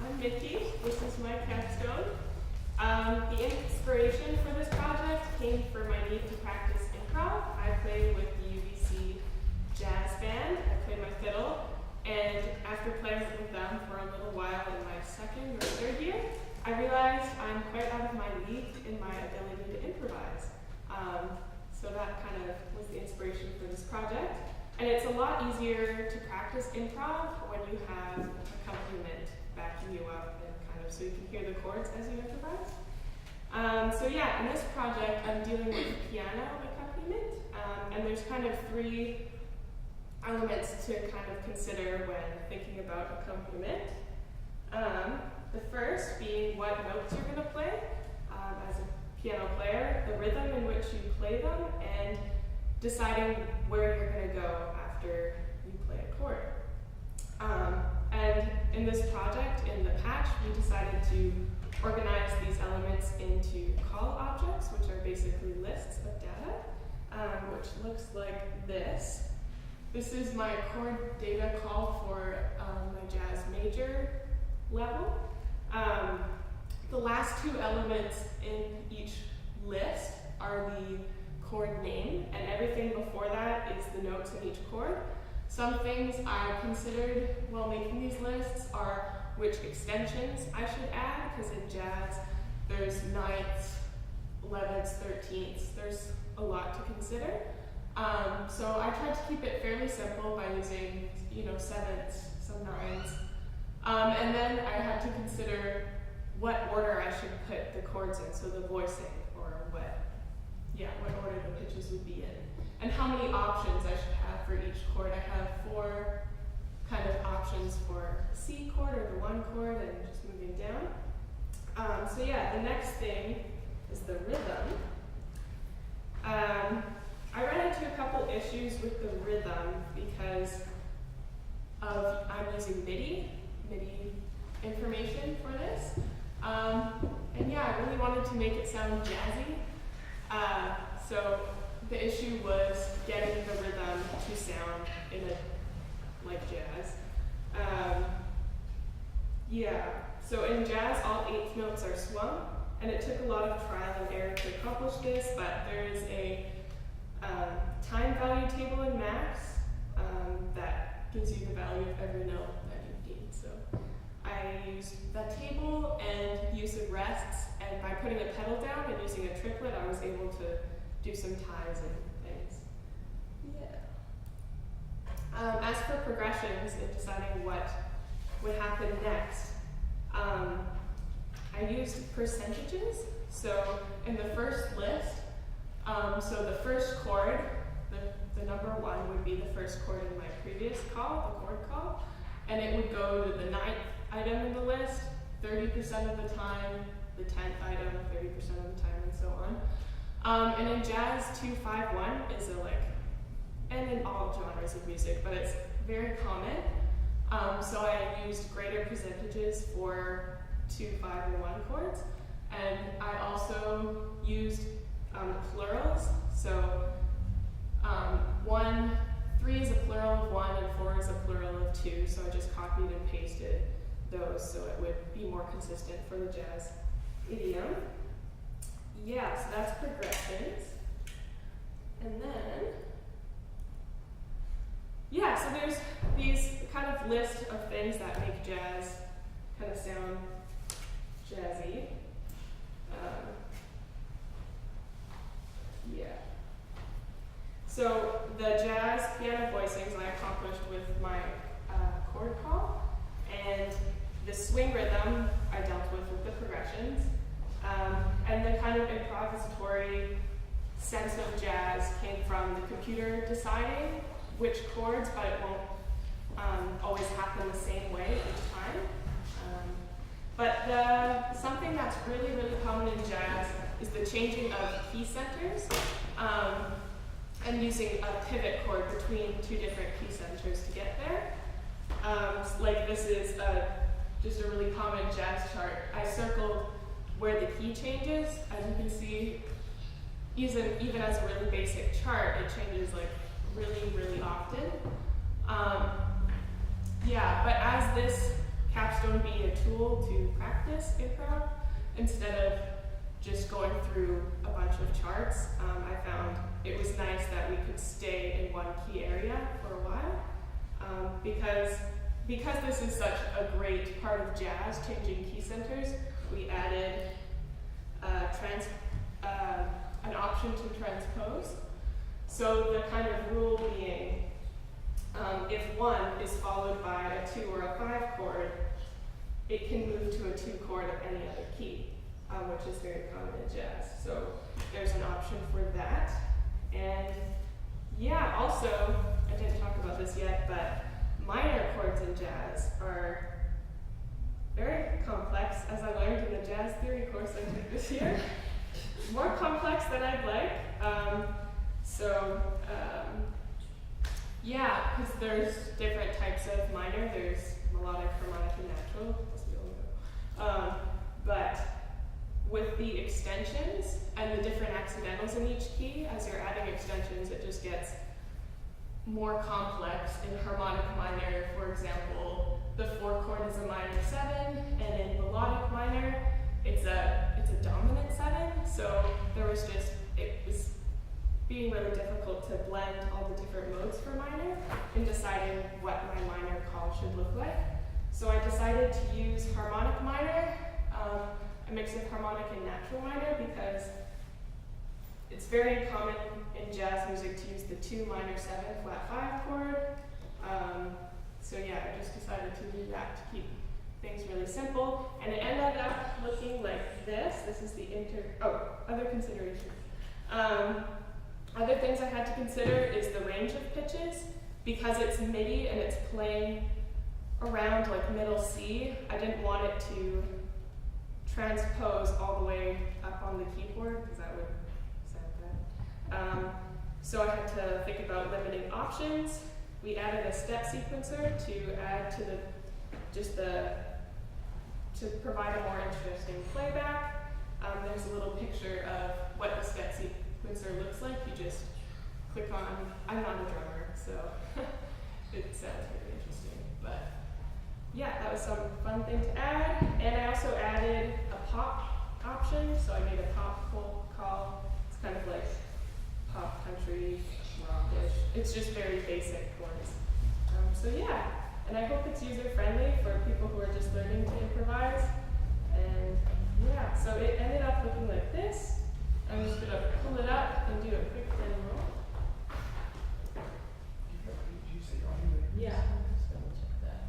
I'm Micki. This is my capstone. The inspiration for this project came from my need to practice improv. I play with the UBC jazz band. I play my fiddle, and after playing with them for a little while in my second or third year, I realized I'm quite out of my league in my ability to improvise. So that kind of was the inspiration for this project. And it's a lot easier to practice improv when you have accompaniment backing you up and kind of so you can hear the chords as you improvise. So yeah, in this project I'm dealing with piano accompaniment, and there's kind of three elements to kind of consider when thinking about accompaniment. The first being what notes you're going to play as a piano player, the rhythm in which you play them, and deciding where you're going to go after you play a chord. And in this project, in the patch, we decided to organize these elements into call objects, which are basically lists of data, which looks like this. This is my chord data call for my jazz major level. The last two elements in each list are the chord name, and everything before that is the notes in each chord. Some things I considered while making these lists are which extensions I should add, because in jazz there's ninths, 11ths, 13ths, there's a lot to consider. So I tried to keep it fairly simple by using, sevenths, some nines. And then I had to consider what order I should put the chords in, so the voicing, or what order the pitches would be in, and how many options I should have for each chord. I have 4 kind of options for the C chord or the 1 chord, and just moving down. So yeah, the next thing is the rhythm. I ran into a couple issues with the rhythm because I'm using MIDI information for this. And yeah, I really wanted to make it sound jazzy. So the issue was getting the rhythm to sound like jazz. So in jazz, all 8th notes are swung, and it took a lot of trial and error to accomplish this, but there is a time value table in Max that gives you the value of every note that you need. So I used that table and use of rests, and by putting a pedal down and using a triplet, I was able to do some ties and things. As for progressions and deciding what would happen next, I used percentages. So in the first list, so the first chord, the number 1 would be the first chord in my previous call, the chord call, and it would go to the 9th item in the list 30% of the time, the 10th item 30% of the time, and so on. And in jazz, 2-5-1 is and in all genres of music, but it's very common. So I used greater percentages for 2, 5, and 1 chords, and I also used plurals. So 3 is a plural of 1, and 4 is a plural of 2. So I just copied and pasted those so it would be more consistent for the jazz idiom. Yeah, so that's progressions. And then, so there's these kind of list of things that make jazz kind of sound jazzy. So the jazz piano voicings I accomplished with my chord call, and the swing rhythm I dealt with the progressions, and the kind of improvisatory sense of jazz came from the computer deciding which chords, but it won't always happen the same way each time. But something that's really, really common in jazz is the changing of key centers, and using a pivot chord between 2 different key centers to get there. Like this is just a really common jazz chart. I circled where the key changes. As you can see, even as a really basic chart, it changes really, really often. But as this Capstone being a tool to practice improv instead of just going through a bunch of charts. I found it was nice that we could stay in one key area for a while, because this is such a great part of jazz, changing key centers. We added an option to transpose. So the kind of rule being, if 1 is followed by a 2 or a 5 chord, it can move to a 2 chord of any other key, which is very common in jazz. So there's an option for that. And yeah, also, I didn't talk about this yet, but minor chords in jazz are very complex, as I learned in the jazz theory course I took this year. More complex than I'd like. Yeah, because there's different types of minor. There's melodic, harmonic, and natural, as we all know. But with the extensions and the different accidentals in each key, as you're adding extensions, it just gets more complex. In harmonic minor, for example, the 4 chord is a minor 7, and in melodic minor, it's a dominant 7. So it was being really difficult to blend all the different modes for minor in deciding what my minor call should look like. So I decided to use harmonic minor, a mix of harmonic and natural minor, because it's very common in jazz music to use the 2 minor 7 flat 5 chord. So yeah, I just decided to do that to keep things really simple, and it ended up looking like this. This is the other considerations. Other things I had to consider is the range of pitches. Because it's MIDI and it's playing around like middle C, I didn't want it to transpose all the way up on the keyboard, because that would sound bad. So I had to think about limiting options. We added a step sequencer to add to to provide a more interesting playback. There's a little picture of what the step sequencer looks like. You just click on, I'm not a drummer, so it sounds really interesting. But yeah, that was some fun thing to add. And I also added a pop option, so I made a pop call. It's kind of like pop, country, rockish. It's just very basic chords. So yeah, and I hope it's user-friendly for people who are just learning to improvise. And yeah, so it ended up looking like this. I'm just gonna pull it up and do a quick demo. Yeah, I'm just gonna check that.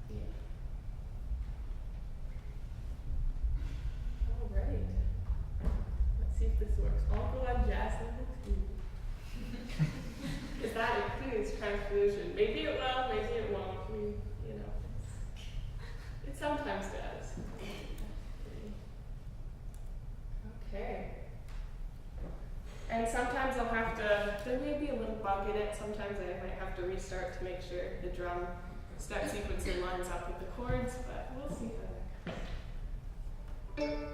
Yeah. All right. Let's see if this works. I'll go on jazz level 2. Because that includes transposition. Maybe it will, maybe it won't. It sometimes does. Okay. And sometimes I'll have to, there may be a little bug in it. Sometimes I might have to restart to make sure the drum step sequencer lines up with the chords, but we'll see how that goes.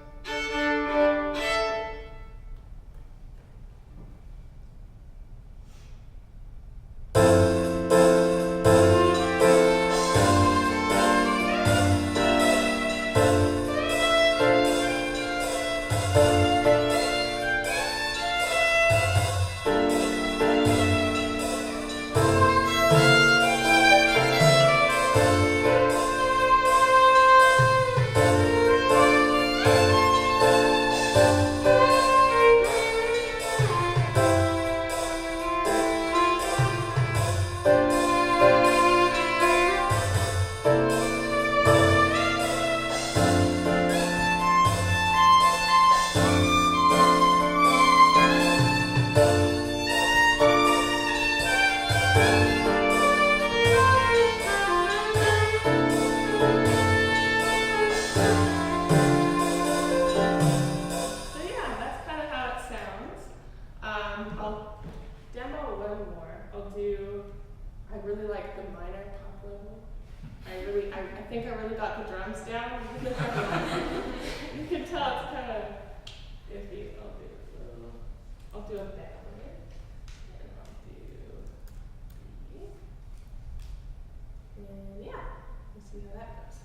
I really like the minor top level. I think I really got the drums down. You can tell it's kind of iffy. I'll do a ballad, and I'll do B. see how that goes.